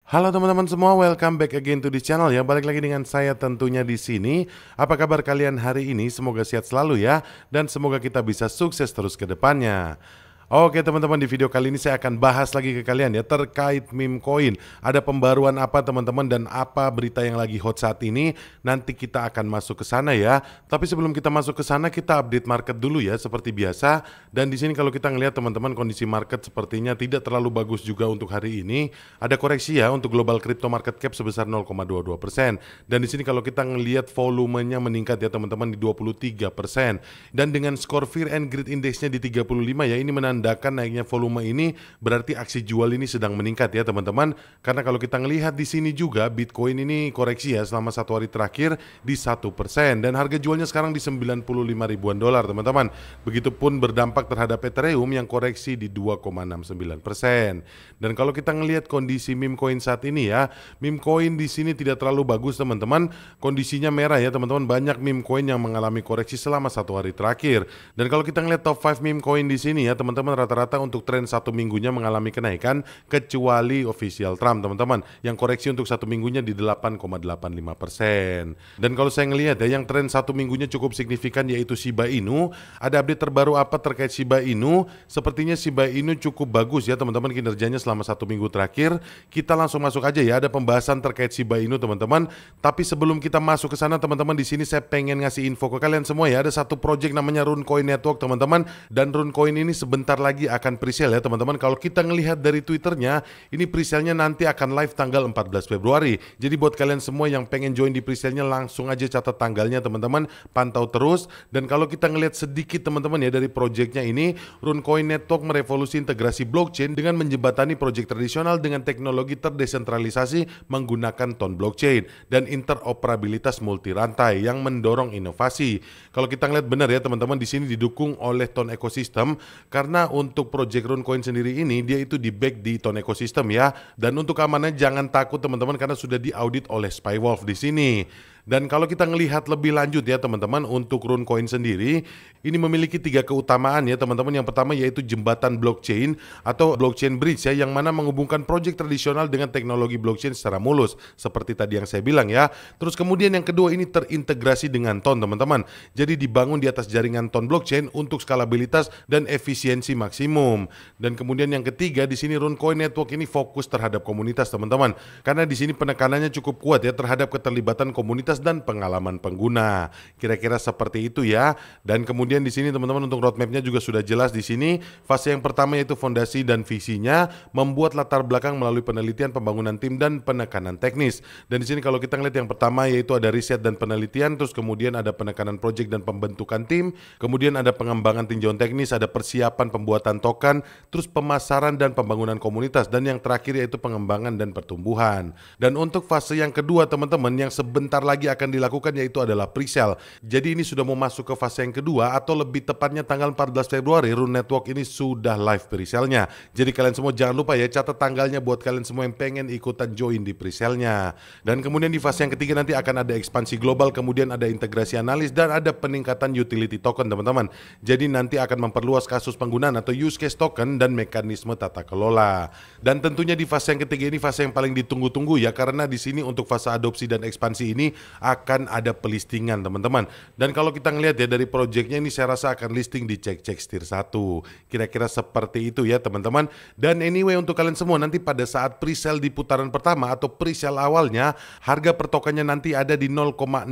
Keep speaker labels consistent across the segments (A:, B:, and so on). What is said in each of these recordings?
A: Halo teman-teman semua, welcome back again to this channel ya. Balik lagi dengan saya tentunya di sini. Apa kabar kalian hari ini? Semoga sehat selalu ya, dan semoga kita bisa sukses terus ke depannya. Oke teman-teman, di video kali ini saya akan bahas lagi ke kalian ya terkait meme coin. Ada pembaruan apa teman-teman dan apa berita yang lagi hot saat ini? Nanti kita akan masuk ke sana ya. Tapi sebelum kita masuk ke sana, kita update market dulu ya seperti biasa. Dan di sini kalau kita ngelihat teman-teman, kondisi market sepertinya tidak terlalu bagus juga untuk hari ini. Ada koreksi ya untuk global crypto market cap sebesar 0,22%. Dan di sini kalau kita ngelihat volumenya meningkat ya teman-teman di 23%. Dan dengan skor Fear and Greed Index-nya di 35 ya, ini menandakan naiknya volume ini berarti aksi jual ini sedang meningkat ya teman-teman. Karena kalau kita ngelihat di sini juga Bitcoin ini koreksi ya selama satu hari terakhir di 1% dan harga jualnya sekarang di 95 ribuan dolar teman-teman. Begitupun berdampak terhadap Ethereum yang koreksi di 2,69%. Dan kalau kita ngelihat kondisi meme coin saat ini ya, meme coin di sini tidak terlalu bagus teman-teman. Kondisinya merah ya teman-teman, banyak meme coin yang mengalami koreksi selama satu hari terakhir. Dan kalau kita ngelihat top 5 meme coin di sini ya teman-teman, rata-rata untuk tren satu minggunya mengalami kenaikan kecuali official Trump teman-teman yang koreksi untuk satu minggunya di 8,85%. Dan kalau saya ngelihat ya yang tren satu minggunya cukup signifikan yaitu Shiba Inu. Ada update terbaru apa terkait Shiba Inu? Sepertinya Shiba Inu cukup bagus ya teman-teman kinerjanya selama satu minggu terakhir. Kita langsung masuk aja ya, ada pembahasan terkait Shiba Inu teman-teman. Tapi sebelum kita masuk ke sana teman-teman, di sini saya pengen ngasih info ke kalian semua ya. Ada satu project namanya Runecoin Network teman-teman, dan Runecoin ini sebentar lagi akan presale ya teman-teman. Kalau kita ngelihat dari Twitternya, ini presale-nya nanti akan live tanggal 14 Februari. Jadi buat kalian semua yang pengen join di presale-nya, langsung aja catat tanggalnya teman-teman, pantau terus. Dan kalau kita ngelihat sedikit teman-teman ya dari projectnya ini, Runecoin Network merevolusi integrasi blockchain dengan menjembatani project tradisional dengan teknologi terdesentralisasi menggunakan Ton blockchain dan interoperabilitas multi rantai yang mendorong inovasi. Kalau kita ngelihat benar ya teman-teman, di sini didukung oleh Ton Ecosystem. Karena untuk project Runecoin sendiri ini dia itu di back di Ton Ecosystem ya. Dan untuk keamanannya jangan takut teman-teman karena sudah diaudit oleh Spywolf di sini. Dan kalau kita ngelihat lebih lanjut ya teman-teman, untuk Runecoin sendiri ini memiliki tiga keutamaan ya teman-teman. Yang pertama yaitu jembatan blockchain atau blockchain bridge ya, yang mana menghubungkan project tradisional dengan teknologi blockchain secara mulus seperti tadi yang saya bilang ya. Terus kemudian yang kedua, ini terintegrasi dengan Ton teman-teman. Jadi dibangun di atas jaringan Ton blockchain untuk skalabilitas dan efisiensi maksimum. Dan kemudian yang ketiga, di sini Runecoin Network ini fokus terhadap komunitas teman-teman. Karena di sini penekanannya cukup kuat ya terhadap keterlibatan komunitas dan pengalaman pengguna. Kira-kira seperti itu ya. Dan kemudian di sini teman-teman untuk roadmapnya juga sudah jelas di sini. Fase yang pertama yaitu fondasi dan visinya, membuat latar belakang melalui penelitian, pembangunan tim dan penekanan teknis. Dan di sini kalau kita ngeliat yang pertama yaitu ada riset dan penelitian, terus kemudian ada penekanan project dan pembentukan tim, kemudian ada pengembangan tinjauan teknis, ada persiapan pembuatan token, terus pemasaran dan pembangunan komunitas, dan yang terakhir yaitu pengembangan dan pertumbuhan. Dan untuk fase yang kedua teman-teman yang sebentar lagi akan dilakukan yaitu adalah presale. Jadi ini sudah mau masuk ke fase yang kedua, atau lebih tepatnya tanggal 14 Februari Rune Network ini sudah live presale-nya. Jadi kalian semua jangan lupa ya catat tanggalnya buat kalian semua yang pengen ikutan join di presale-nya. Dan kemudian di fase yang ketiga nanti akan ada ekspansi global, kemudian ada integrasi analis dan ada peningkatan utility token teman-teman. Jadi nanti akan memperluas kasus penggunaan atau use case token dan mekanisme tata kelola. Dan tentunya di fase yang ketiga ini fase yang paling ditunggu-tunggu ya, karena di sini untuk fase adopsi dan ekspansi ini akan ada pelistingan teman-teman. Dan kalau kita ngelihat ya dari projectnya ini, saya rasa akan listing di cek-cek tier 1. Kira-kira seperti itu ya teman-teman. Dan anyway untuk kalian semua, nanti pada saat presale di putaran pertama atau presale awalnya, harga per tokennya nanti ada di 0,002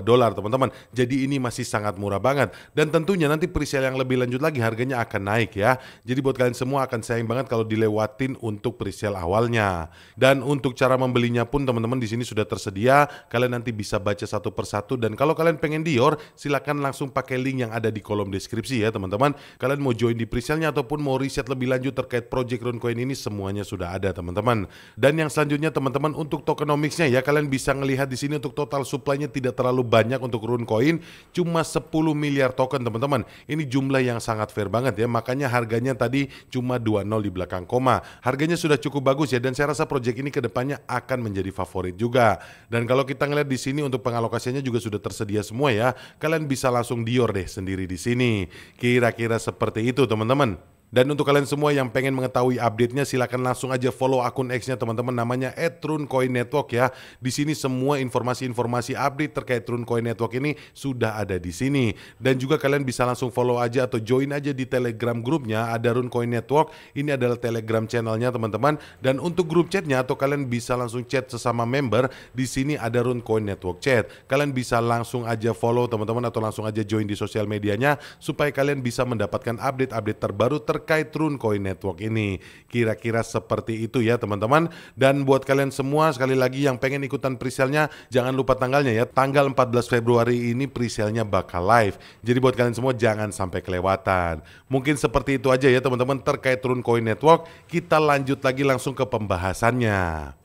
A: dolar teman-teman. Jadi ini masih sangat murah banget. Dan tentunya nanti presale yang lebih lanjut lagi harganya akan naik ya. Jadi buat kalian semua akan sayang banget kalau dilewatin untuk presale awalnya. Dan untuk cara membelinya pun teman-teman di sini sudah tersedia. Kalian nanti bisa baca satu persatu, dan kalau kalian pengen Dior silakan langsung pakai link yang ada di kolom deskripsi ya teman-teman. Kalian mau join di presale-nya ataupun mau riset lebih lanjut terkait project Runecoin ini, semuanya sudah ada teman-teman. Dan yang selanjutnya teman-teman untuk tokenomics-nya ya, kalian bisa ngelihat di sini untuk total supply-nya tidak terlalu banyak untuk Runecoin, cuma 10 miliar token teman-teman. Ini jumlah yang sangat fair banget ya, makanya harganya tadi cuma 20 di belakang koma. Harganya sudah cukup bagus ya, dan saya rasa project ini kedepannya akan menjadi favorit juga. Dan kalau kita ngelihat di sini untuk pengalokasinya juga sudah tersedia semua ya. Kalian bisa langsung Dior deh sendiri di sini. Kira-kira seperti itu teman-teman. Dan untuk kalian semua yang pengen mengetahui update-nya, silakan langsung aja follow akun X-nya teman-teman, namanya @runcoin network ya. Di sini semua informasi-informasi update terkait Runcoin Network ini sudah ada di sini. Dan juga kalian bisa langsung follow aja atau join aja di Telegram grupnya, ada Runcoin Network. Ini adalah Telegram channelnya teman-teman. Dan untuk grup chatnya atau kalian bisa langsung chat sesama member, di sini ada Runcoin Network Chat. Kalian bisa langsung aja follow teman-teman atau langsung aja join di sosial medianya supaya kalian bisa mendapatkan update-update terbaru terkait Runcoin Network ini. Kira-kira seperti itu ya teman-teman. Dan buat kalian semua sekali lagi yang pengen ikutan presale-nya, jangan lupa tanggalnya ya. Tanggal 14 Februari ini presale-nya bakal live. Jadi buat kalian semua jangan sampai kelewatan. Mungkin seperti itu aja ya teman-teman terkait Runcoin Network. Kita lanjut lagi langsung ke pembahasannya.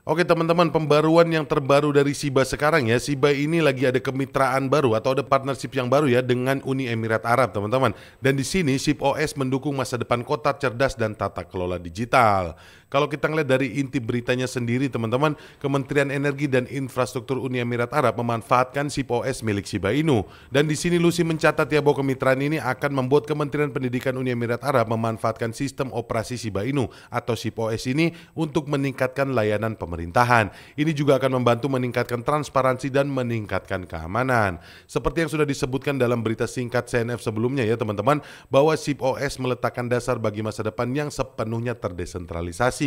A: Oke teman-teman, pembaruan yang terbaru dari Shiba sekarang ya. Shiba ini lagi ada kemitraan baru atau ada partnership yang baru ya dengan Uni Emirat Arab teman-teman. Dan di sini ShibOS mendukung masa depan kota cerdas dan tata kelola digital. Kalau kita ngeliat dari inti beritanya sendiri teman-teman, Kementerian Energi dan Infrastruktur Uni Emirat Arab memanfaatkan ShibOS milik Shiba Inu. Dan di sini Lucy mencatat ya bahwa kemitraan ini akan membuat Kementerian Pendidikan Uni Emirat Arab memanfaatkan sistem operasi Shiba Inu atau ShibOS ini untuk meningkatkan layanan pemerintahan. Ini juga akan membantu meningkatkan transparansi dan meningkatkan keamanan. Seperti yang sudah disebutkan dalam berita singkat CNF sebelumnya ya teman-teman, bahwa ShibOS meletakkan dasar bagi masa depan yang sepenuhnya terdesentralisasi.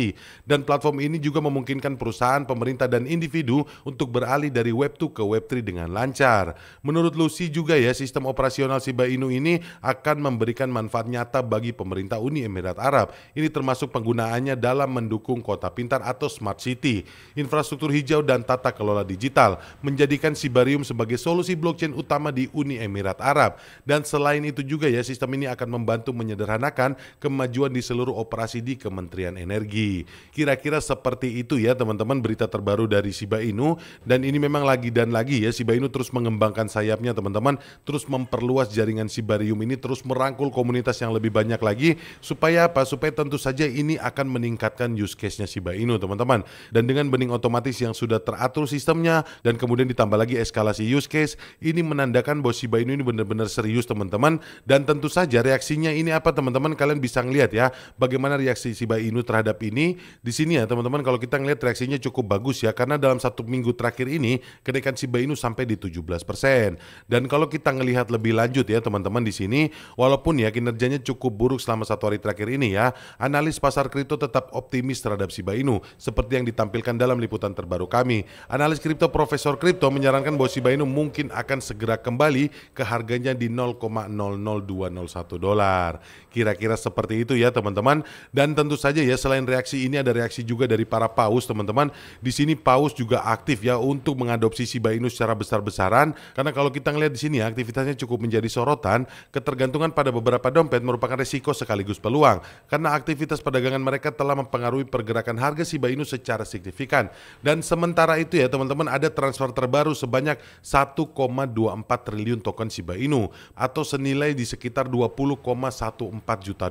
A: Dan platform ini juga memungkinkan perusahaan, pemerintah, dan individu untuk beralih dari Web 2 ke Web 3 dengan lancar. Menurut Lucy juga ya, sistem operasional Shiba Inu ini akan memberikan manfaat nyata bagi pemerintah Uni Emirat Arab. Ini termasuk penggunaannya dalam mendukung kota pintar atau smart city, infrastruktur hijau, dan tata kelola digital, menjadikan Shibarium sebagai solusi blockchain utama di Uni Emirat Arab. Dan selain itu juga ya, sistem ini akan membantu menyederhanakan kemajuan di seluruh operasi di Kementerian Energi. Kira-kira seperti itu ya teman-teman berita terbaru dari Shiba Inu. Dan ini memang lagi dan lagi ya, Shiba Inu terus mengembangkan sayapnya teman-teman, terus memperluas jaringan Shibarium ini, terus merangkul komunitas yang lebih banyak lagi. Supaya apa? Supaya tentu saja ini akan meningkatkan use case-nya Shiba Inu teman-teman. Dan dengan bening otomatis yang sudah teratur sistemnya dan kemudian ditambah lagi eskalasi use case, ini menandakan bahwa Shiba Inu ini benar-benar serius teman-teman. Dan tentu saja reaksinya ini apa teman-teman, kalian bisa ngelihat ya bagaimana reaksi Shiba Inu terhadap ini. Di sini ya teman-teman, kalau kita ngelihat reaksinya cukup bagus ya, karena dalam 1 minggu terakhir ini kenaikan Shiba Inu sampai di 17%. Dan kalau kita ngelihat lebih lanjut ya teman-teman di sini, walaupun ya kinerjanya cukup buruk selama 1 hari terakhir ini ya, analis pasar kripto tetap optimis terhadap Shiba Inu seperti yang ditampilkan dalam liputan terbaru kami. Analis kripto Profesor Kripto menyarankan bahwa Shiba Inu mungkin akan segera kembali ke harganya di $0,00201. Kira-kira seperti itu ya teman-teman. Dan tentu saja ya, selain reaksi ini ada reaksi juga dari para paus teman-teman. Di sini paus juga aktif ya untuk mengadopsi Shiba Inu secara besar-besaran, karena kalau kita ngelihat di sini aktivitasnya cukup menjadi sorotan. Ketergantungan pada beberapa dompet merupakan resiko sekaligus peluang, karena aktivitas perdagangan mereka telah mempengaruhi pergerakan harga Shiba Inu secara signifikan. Dan sementara itu ya teman-teman, ada transfer terbaru sebanyak 1,24 triliun token Shiba Inu atau senilai di sekitar $20,14 juta.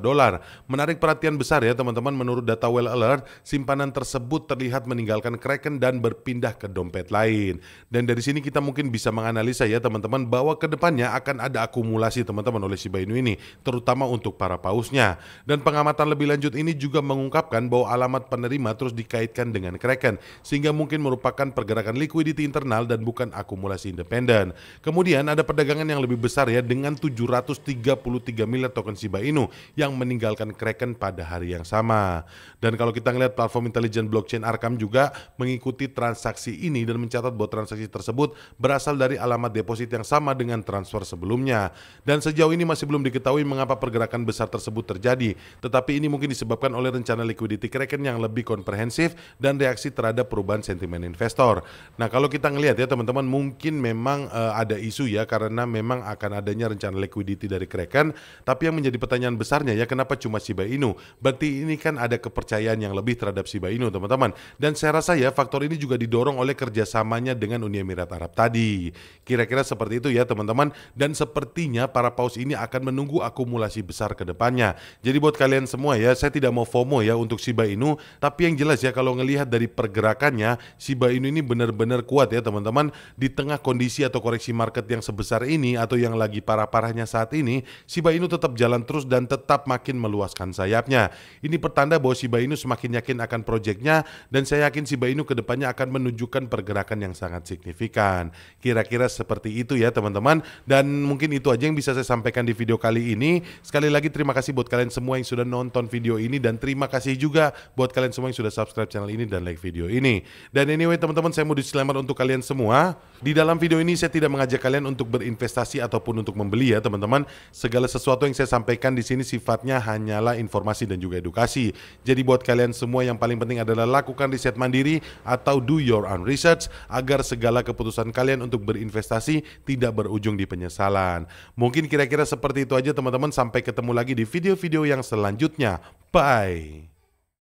A: Menarik perhatian besar ya teman-teman, menurut data Well Alert, simpanan tersebut terlihat meninggalkan Kraken dan berpindah ke dompet lain. Dan dari sini kita mungkin bisa menganalisa ya teman-teman bahwa kedepannya akan ada akumulasi teman-teman oleh Shiba Inu ini, terutama untuk para pausnya. Dan pengamatan lebih lanjut ini juga mengungkapkan bahwa alamat penerima terus dikaitkan dengan Kraken, sehingga mungkin merupakan pergerakan liquidity internal dan bukan akumulasi independen. Kemudian ada perdagangan yang lebih besar ya, dengan 733 miliar token Shiba Inu yang meninggalkan Kraken pada hari yang sama. Dan kalau kita ngelihat platform intelijen blockchain Arkham juga mengikuti transaksi ini dan mencatat bahwa transaksi tersebut berasal dari alamat deposit yang sama dengan transfer sebelumnya. Dan sejauh ini masih belum diketahui mengapa pergerakan besar tersebut terjadi, tetapi ini mungkin disebabkan oleh rencana liquidity Kraken yang lebih komprehensif dan reaksi terhadap perubahan sentimen investor. Nah kalau kita ngelihat ya teman-teman, mungkin memang ada isu ya, karena memang akan adanya rencana liquidity dari Kraken. Tapi yang menjadi pertanyaan besarnya ya, kenapa cuma Shiba Inu? Berarti ini kan ada kepercayaan yang lebih terhadap Shiba Inu teman-teman. Dan saya rasa ya faktor ini juga didorong oleh kerjasamanya dengan Uni Emirat Arab tadi. Kira-kira seperti itu ya teman-teman. Dan sepertinya para paus ini akan menunggu akumulasi besar ke depannya. Jadi buat kalian semua ya, saya tidak mau FOMO ya untuk Shiba Inu, tapi yang jelas ya kalau ngelihat dari dari pergerakannya, Shiba Inu ini benar-benar kuat ya teman-teman. Di tengah kondisi atau koreksi market yang sebesar ini atau yang lagi parah-parahnya saat ini, Shiba Inu tetap jalan terus dan tetap makin meluaskan sayapnya. Ini pertanda bahwa Shiba Inu semakin yakin akan proyeknya, dan saya yakin Shiba Inu kedepannya akan menunjukkan pergerakan yang sangat signifikan. Kira-kira seperti itu ya teman-teman, dan mungkin itu aja yang bisa saya sampaikan di video kali ini. Sekali lagi terima kasih buat kalian semua yang sudah nonton video ini, dan terima kasih juga buat kalian semua yang sudah subscribe channel ini dan like video ini. Dan anyway teman-teman, saya mau disclaimer untuk kalian semua. Di dalam video ini saya tidak mengajak kalian untuk berinvestasi ataupun untuk membeli ya teman-teman. Segala sesuatu yang saya sampaikan di sini sifatnya hanyalah informasi dan juga edukasi. Jadi buat kalian semua yang paling penting adalah lakukan riset mandiri atau do your own research agar segala keputusan kalian untuk berinvestasi tidak berujung di penyesalan. Mungkin kira-kira seperti itu aja teman-teman. Sampai ketemu lagi di video-video yang selanjutnya. Bye.